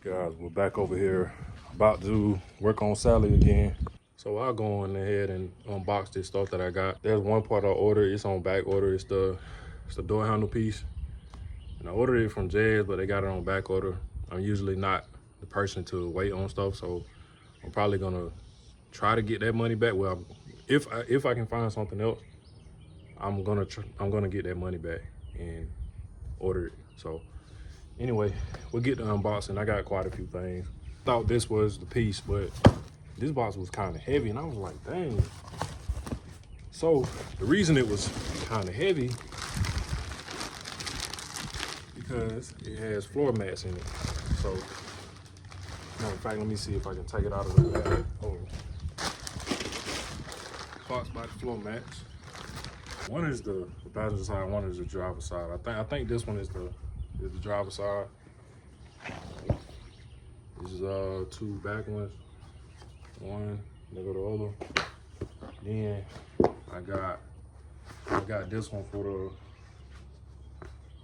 Guys, we're back over here about to work on Sally again. So I'll go on ahead and unbox this stuff that I got. There's one part I ordered, it's on back order. It's the door handle piece. And I ordered it from Jazz, but they got it on back order. I'm usually not the person to wait on stuff, so I'm probably gonna try to get that money back. Well, if I can find something else, I'm gonna get that money back and order it. So anyway, we'll get the unboxing. I got quite a few things. Thought this was the piece, but this box was kind of heavy, and I was like, dang. So the reason it was kind of heavy because it has floor mats in it. So, no, in fact, let me see if I can take it out of the bag. Oh, box by the floor mats. One is the passenger side, one is the driver's side. I think this one is the driver's side. This is two back ones. One, there go the other. Then I got this one for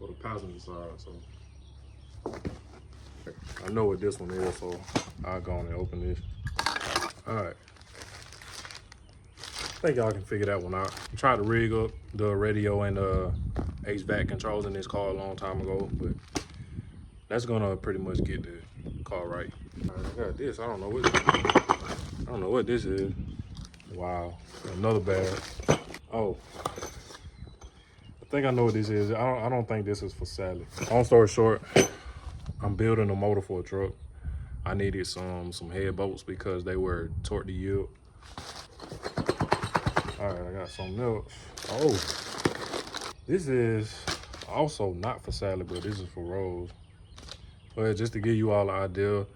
the passenger side. So I know what this one is, so I'll go on and open this. All right. I think y'all can figure that one out. I tried to rig up the radio and HVAC controls in this car a long time ago, but that's gonna pretty much get the car right. All right, I got this. I don't know what this is. Wow, another bag. Oh, I think I know what this is. I don't think this is for Sally. Long story short, I'm building a motor for a truck. I needed some head bolts because they were toward the yield. All right, I got something else. Oh, this is also not for Sally, but this is for Rose. But just to give you all an idea,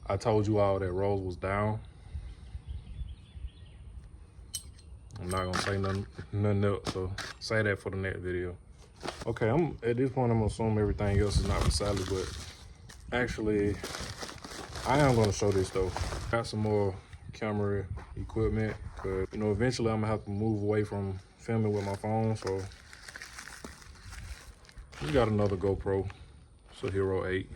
I told you all that Rose was down. I'm not gonna say nothing else, so say that for the next video. Okay, at this point, I'm gonna assume everything else is not for Sally, but actually, I am gonna show this though. Got some more camera equipment, but you know, eventually I'm gonna have to move away from filming with my phone, so we got another GoPro. It's a Hero 8.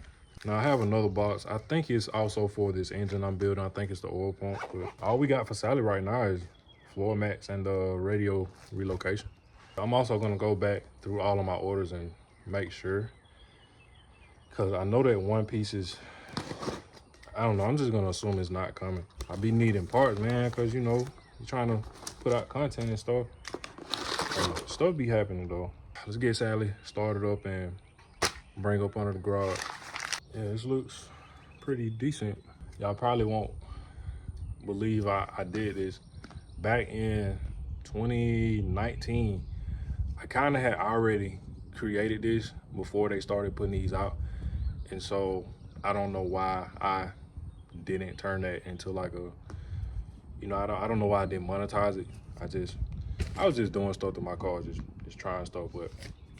Now I have another box. I think it's also for this engine I'm building. I think it's the oil pump, but all we got for Sally right now is floor mats and radio relocation. I'm also gonna go back through all of my orders and make sure, cause I know that one piece is, I don't know, I'm just gonna assume it's not coming. I be needing parts, man, cause you know, you're trying to put out content and stuff. Stuff be happening though. Let's get Sally started up and bring up under the garage. Yeah, this looks pretty decent. Y'all probably won't believe I did this. Back in 2019, I kind of had already created this before they started putting these out. And so I don't know why I didn't turn that into like a, you know, I don't know why I didn't monetize it. I was just doing stuff to my car, just trying stuff. But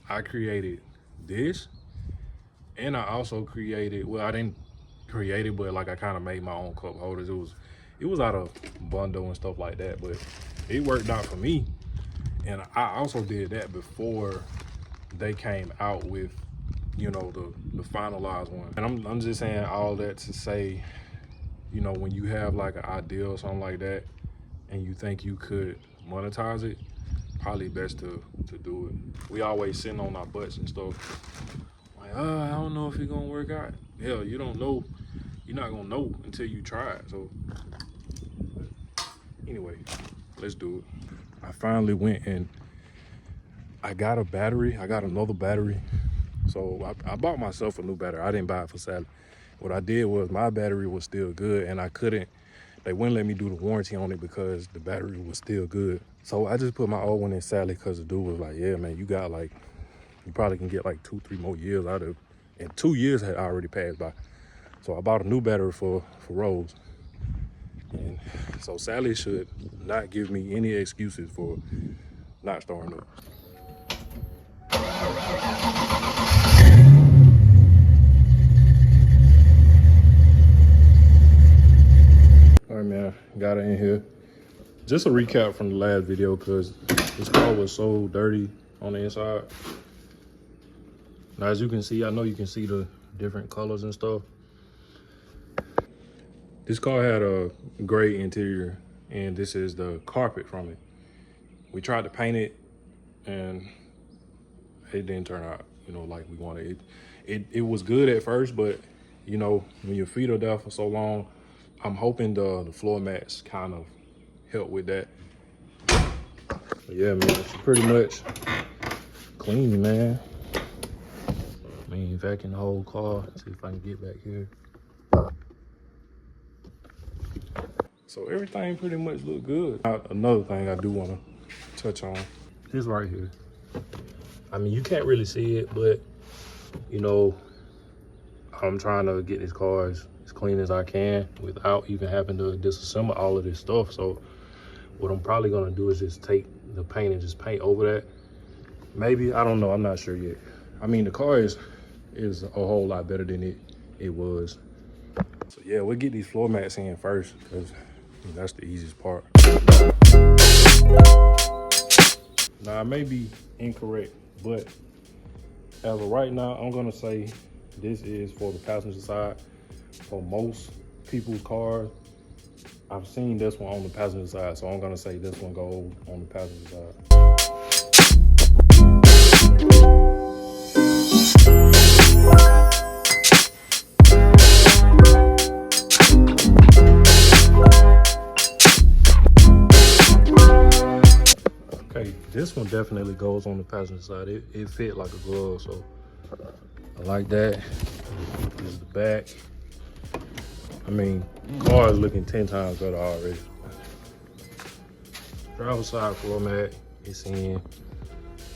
I created this, and I also created, well, I didn't create it, but like I kind of made my own cup holders. It was out of bundle and stuff like that, but it worked out for me. And I also did that before they came out with, you know, the finalized one. And I'm just saying all that to say, you know, when you have like an idea or something like that and you think you could monetize it, probably best to do it. We always sitting on our butts and stuff. Like, I don't know if it's gonna work out. Hell, you don't know. You're not gonna know until you try it. So anyway, let's do it. I finally went and I got a battery. I got another battery. So I bought myself a new battery. I didn't buy it for Sally. What I did was my battery was still good, and they wouldn't let me do the warranty on it because the battery was still good. So I just put my old one in Sally because the dude was like, yeah, man, you probably can get like 2-3 more years out of it. And 2 years had already passed by. So I bought a new battery for Rose. And so Sally should not give me any excuses for not starting up. All right, man, got it in here. Just a recap from the last video, because this car was so dirty on the inside. Now, as you can see, I know you can see the different colors and stuff. This car had a gray interior, and this is the carpet from it. We tried to paint it, and it didn't turn out, like we wanted. It was good at first, but when your feet are there for so long, I'm hoping the floor mats kind of help with that. But yeah, man, it's pretty much clean, man. I mean, vacuum the whole car. See if I can get back here. So everything pretty much look good. Another thing I do want to touch on, this right here. I mean, you can't really see it, but I'm trying to get this car as clean as I can without even having to disassemble all of this stuff. So what I'm probably gonna do is just take the paint and just paint over that. Maybe, I don't know, I'm not sure yet. I mean, the car is a whole lot better than it was. So yeah, we'll get these floor mats in first, because that's the easiest part. Now, I may be incorrect, but as of right now, I'm gonna say this is for the passenger side. For most people's cars, I've seen this one on the passenger side, so I'm gonna say this one goes on the passenger side. Okay, this one definitely goes on the passenger side. It fit like a glove, so I like that. This is the back. I mean, car is looking 10 times better already. Driver side floor mat, it's in.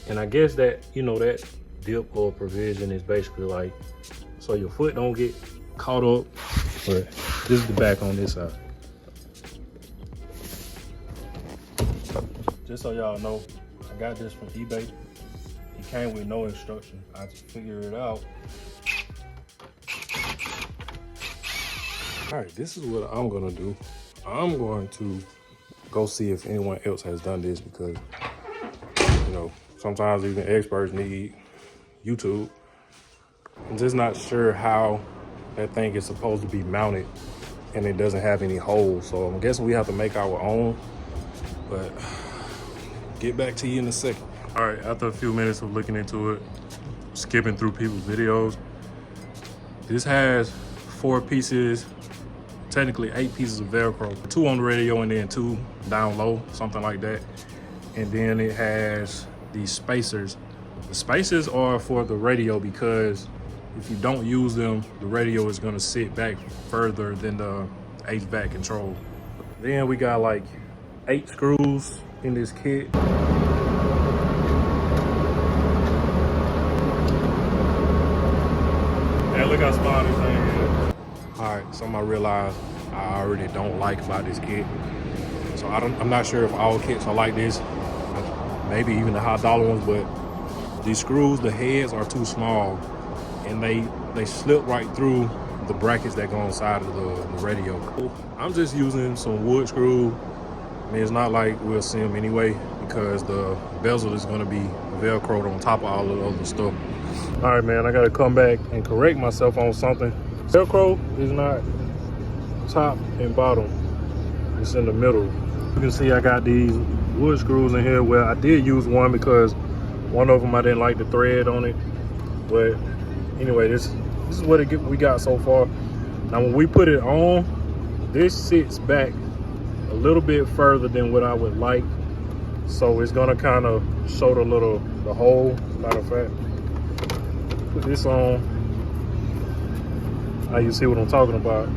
And I guess that, that dip or provision is basically like, so your foot don't get caught up, but this is the back on this side. Just so y'all know, I got this from eBay. It came with no instruction. I just figured it out. All right, this is what I'm gonna do. I'm going to go see if anyone else has done this, because, sometimes even experts need YouTube. I'm just not sure how that thing is supposed to be mounted, and it doesn't have any holes. So I'm guessing we have to make our own, but get back to you in a second. All right, after a few minutes of looking into it, skipping through people's videos, this has 4 pieces, technically 8 pieces of Velcro, 2 on the radio and then 2 down low, something like that. And then it has these spacers. The spacers are for the radio, because if you don't use them, the radio is gonna sit back further than the HVAC control. Then we got like 8 screws in this kit. And look how small this thing is. All right, something I realized I already don't like about this kit. So I'm not sure if all kits are like this, maybe even the high dollar ones, but these screws, the heads are too small, and they slip right through the brackets that go inside of the radio. I'm just using some wood screw. I mean, it's not like we'll see them anyway, because the bezel is gonna be Velcroed on top of all of the other stuff. All right, man, I gotta come back and correct myself on something. Velcro is not top and bottom, it's in the middle. You can see I got these wood screws in here. Well, I did use one because one of them I didn't like the thread on it, but anyway, this is what we got so far. Now when we put it on, this sits back a little bit further than what I would like, so it's gonna kind of show the hole. Matter of fact, put this on. Now you see what I'm talking about.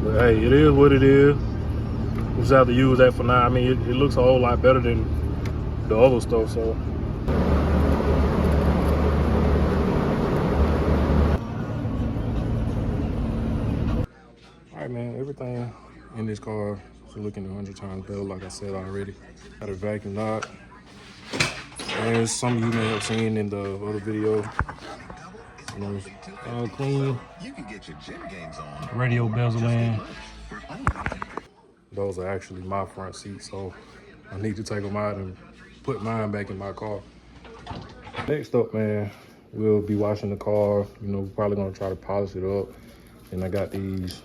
But hey, it is what it is. We just have to use that for now. I mean, it looks a whole lot better than the other stuff, so. All right, man, everything in this car is looking 100 times better, like I said already. Got a vacuum knob. And some you may have seen in the other video. All clean. Radio bezel in. Those are actually my front seats, so I need to take them out and put mine back in my car. Next up, man, we'll be washing the car. We're probably gonna try to polish it up. And I got these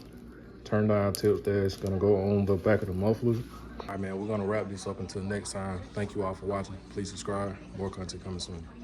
turn down tips that's gonna go on the back of the mufflers. All right, man, we're gonna wrap this up until next time. Thank you all for watching. Please subscribe. More content coming soon.